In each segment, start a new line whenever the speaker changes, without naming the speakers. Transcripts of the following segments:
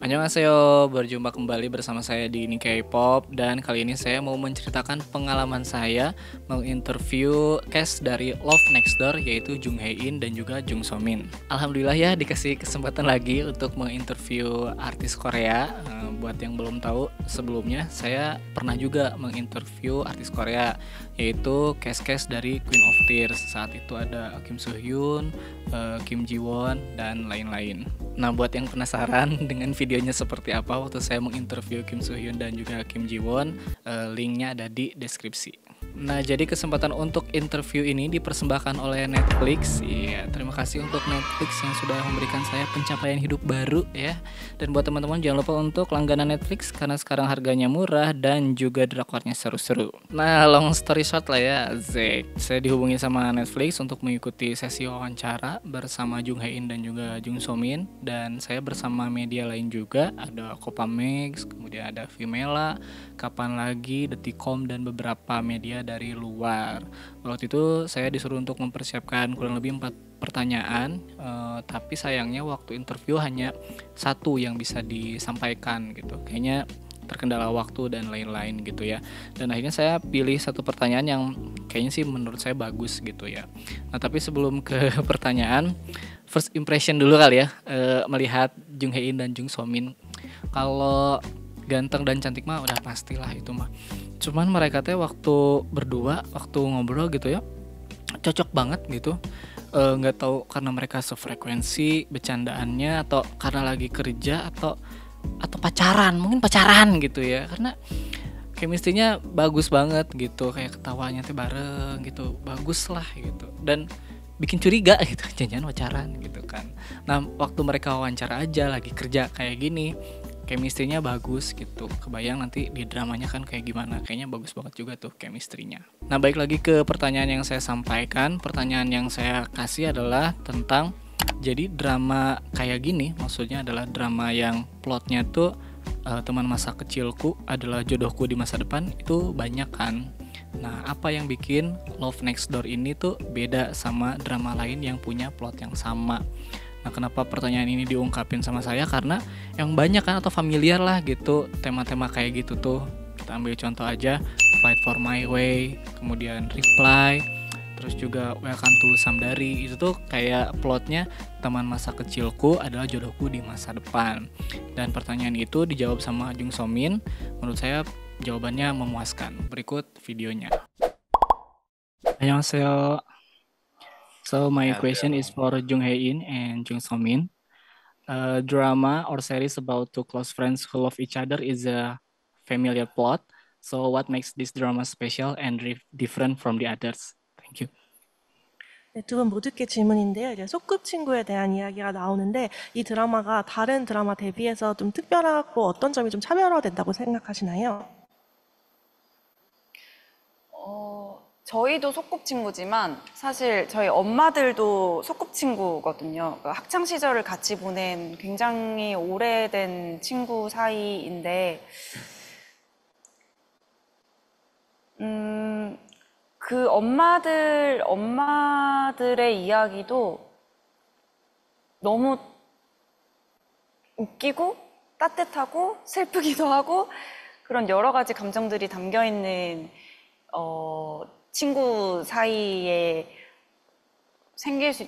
Annyeonghaseyo, berjumpa kembali bersama saya di Nikkei Pop. Dan kali ini saya mau menceritakan pengalaman saya menginterview cast dari Love Next Door, yaitu Jung Hae In dan juga Jung So Min. Alhamdulillah ya, dikasih kesempatan lagi untuk menginterview artis Korea. Buat yang belum tahu, sebelumnya saya pernah juga menginterview artis Korea, yaitu cast-cast dari Queen of Tears. Saat itu ada Kim Soo Hyun, Kim Ji Won, dan lain-lain. Nah, buat yang penasaran dengan videonya seperti apa waktu saya menginterview Kim Soo Hyun dan juga Kim Ji Won, linknya ada di deskripsi. Nah, jadi kesempatan untuk interview ini dipersembahkan oleh Netflix. Iya, terima kasih untuk Netflix yang sudah memberikan saya pencapaian hidup baru ya. Dan buat teman-teman jangan lupa untuk langganan Netflix karena sekarang harganya murah dan juga drakornya seru-seru. Nah, long story short lah ya, saya dihubungi sama Netflix untuk mengikuti sesi wawancara bersama Jung Hae In dan juga Jung So Min. Dan saya bersama media lain juga, ada Kopamix, kemudian ada Vimela, Kapan Lagi, Detikom, dan beberapa media dari luar. Waktu itu saya disuruh untuk mempersiapkan kurang lebih 4 pertanyaan, tapi sayangnya waktu interview hanya satu yang bisa disampaikan gitu. Kayaknya terkendala waktu dan lain-lain gitu ya. Dan akhirnya saya pilih satu pertanyaan yang kayaknya sih menurut saya bagus gitu ya. Nah, tapi sebelum ke pertanyaan, first impression dulu kali ya, melihat Jung Hae In dan Jung So Min. Kalau ganteng dan cantik mah udah pastilah itu mah. Cuman mereka teh waktu berdua, waktu ngobrol gitu ya, cocok banget gitu. Nggak tahu karena mereka sefrekuensi bercandaannya atau karena lagi kerja atau pacaran, mungkin pacaran gitu ya. Karena chemistry-nya bagus banget gitu, kayak ketawanya teh bareng gitu, bagus lah gitu. Dan bikin curiga gitu, jangan pacaran gitu kan. Nah, waktu mereka wawancara aja lagi kerja kayak gini, chemistry-nya bagus gitu. Kebayang nanti di dramanya kan kayak gimana. Kayaknya bagus banget juga tuh chemistry-nya. Nah, balik lagi ke pertanyaan yang saya sampaikan. Pertanyaan yang saya kasih adalah tentang, jadi drama kayak gini maksudnya adalah drama yang plotnya tuh teman masa kecilku adalah jodohku di masa depan, itu banyak kan. Nah, apa yang bikin Love Next Door ini tuh beda sama drama lain yang punya plot yang sama? Nah, kenapa pertanyaan ini diungkapin sama saya? Karena yang banyak kan atau familiar lah gitu tema-tema kayak gitu tuh. Kita ambil contoh aja, Fight for My Way, kemudian Reply, terus juga Welcome to Samdari. Itu tuh kayak plotnya teman masa kecilku adalah jodohku di masa depan. Dan pertanyaan itu dijawab sama Jung So Min. Menurut saya jawabannya memuaskan. Berikut videonya. Annyeonghaseyo. So my question is for Jung Hae In and Jung So Min. Drama or series about two close friends who love each other is a familiar plot. So what makes this drama special and different from the others? Thank you.
네, 두 분 모두께 질문인데요. 이제 소꿉친구에 대한 이야기가 나오는데 이 드라마가 다른 드라마 대비해서 좀 특별하고 어떤 점이 좀 차별화된다고 생각하시나요?
저희도 소꿉친구지만 사실 저희 엄마들도 소꿉친구거든요. 학창 시절을 같이 보낸 굉장히 오래된 친구 사이인데, 그 엄마들의 이야기도 너무 웃기고 따뜻하고 슬프기도 하고 그런 여러 가지 감정들이 담겨 있는 친구 사이에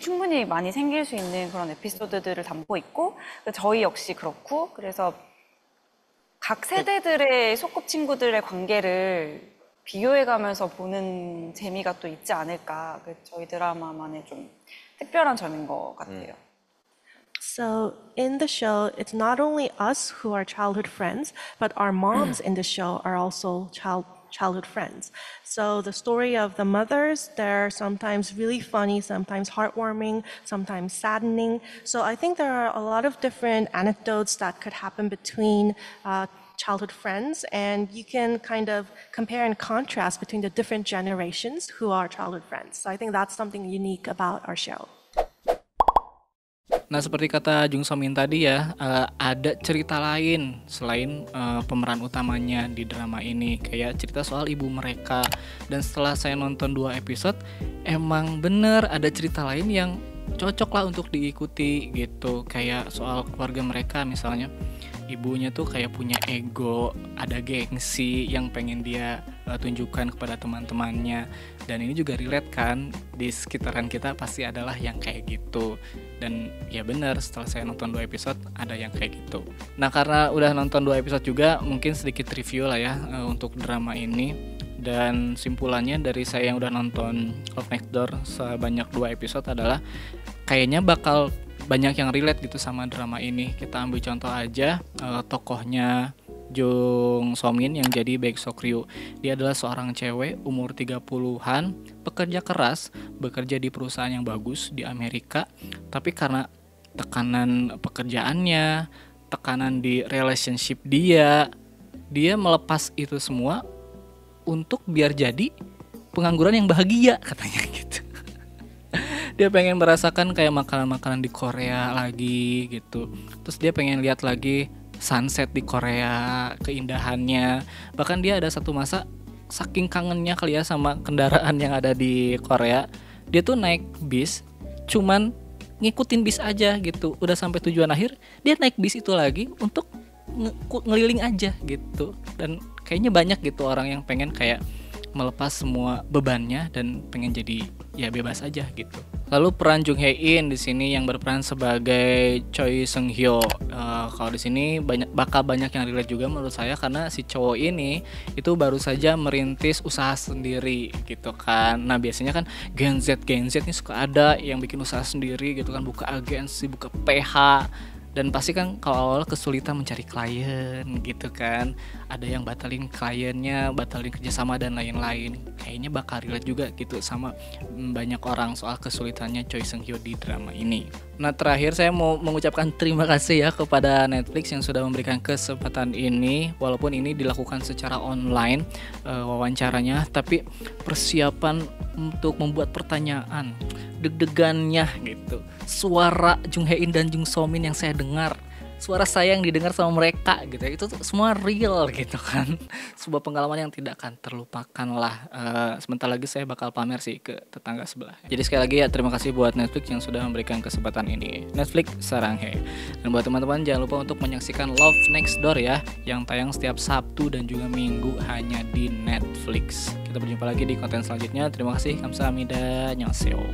충분히 많이 생길 수 있는 그런 에피소드들을 담고 있고, 저희 역시 그렇고, 그래서 각 세대들의 소꿉친구들의 관계를 비교해가면서 보는 재미가 또 있지 않을까. 저희 드라마만의 좀 특별한 점인 것 같아요.
So in the show, it's not only us who are childhood friends, but our moms in the show are also childhood friends. So the story of the mothers, they're sometimes really funny, sometimes heartwarming, sometimes saddening. So I think there are a lot of different anecdotes that could happen between childhood friends, and you can kind of compare and contrast between the different generations who are childhood friends. So I think that's something unique about our show.
Nah, seperti kata Jung So Min tadi ya, ada cerita lain selain pemeran utamanya di drama ini, kayak cerita soal ibu mereka. Dan setelah saya nonton 2 episode, emang bener ada cerita lain yang cocok lah untuk diikuti gitu, kayak soal keluarga mereka misalnya. ibunya tuh kayak punya ego, ada gengsi yang pengen dia tunjukkan kepada teman-temannya. Dan ini juga relate kan, di sekitaran kita pasti adalah yang kayak gitu. Dan ya benar, setelah saya nonton 2 episode ada yang kayak gitu. Nah, karena udah nonton 2 episode juga, mungkin sedikit review lah ya untuk drama ini. Dan simpulannya dari saya yang udah nonton Love Next Door sebanyak 2 episode adalah kayaknya bakal banyak yang relate gitu sama drama ini. Kita ambil contoh aja tokohnya Jung So-min yang jadi Baek Sok-ryu. Dia adalah seorang cewek umur 30-an, pekerja keras, bekerja di perusahaan yang bagus di Amerika, tapi karena tekanan pekerjaannya, tekanan di relationship dia melepas itu semua untuk biar jadi pengangguran yang bahagia katanya gitu. Dia pengen merasakan kayak makanan-makanan di Korea lagi gitu. Terus dia pengen lihat lagi sunset di Korea, keindahannya. Bahkan dia ada satu masa saking kangennya kali ya sama kendaraan yang ada di Korea, dia tuh naik bis cuman ngikutin bis aja gitu. Udah sampai tujuan akhir, dia naik bis itu lagi untuk ngeliling aja gitu. Dan kayaknya banyak gitu orang yang pengen kayak melepas semua bebannya dan pengen jadi ya bebas aja gitu. Lalu peran Jung Hae-in di sini yang berperan sebagai Choi Seung Hyo. Kalau di sini bakal banyak yang relate juga menurut saya, karena si cowok ini itu baru saja merintis usaha sendiri gitu kan. Nah, biasanya kan Gen Z nih suka ada yang bikin usaha sendiri gitu kan, buka agensi, buka PH. Dan pasti kan kalau awal kesulitan mencari klien gitu kan, ada yang batalin kliennya, batalin kerjasama dan lain-lain. Kayaknya bakal relate juga gitu sama banyak orang soal kesulitannya Choi Seung Hyo di drama ini. Nah, terakhir saya mau mengucapkan terima kasih ya kepada Netflix yang sudah memberikan kesempatan ini. Walaupun ini dilakukan secara online wawancaranya, tapi persiapan untuk membuat pertanyaan, deg-degannya gitu, suara Jung Hae-in dan Jung So-min yang saya dengar, suara saya yang didengar sama mereka gitu, itu tuh semua real gitu kan. Sebuah pengalaman yang tidak akan terlupakan lah. Sebentar lagi saya bakal pamer sih ke tetangga sebelah. Jadi sekali lagi ya, terima kasih buat Netflix yang sudah memberikan kesempatan ini. Netflix saranghae. Dan buat teman-teman jangan lupa untuk menyaksikan Love Next Door ya, yang tayang setiap Sabtu dan juga Minggu hanya di Netflix. Kita berjumpa lagi di konten selanjutnya. Terima kasih. Kamsahamnida. Annyeonghaseyo.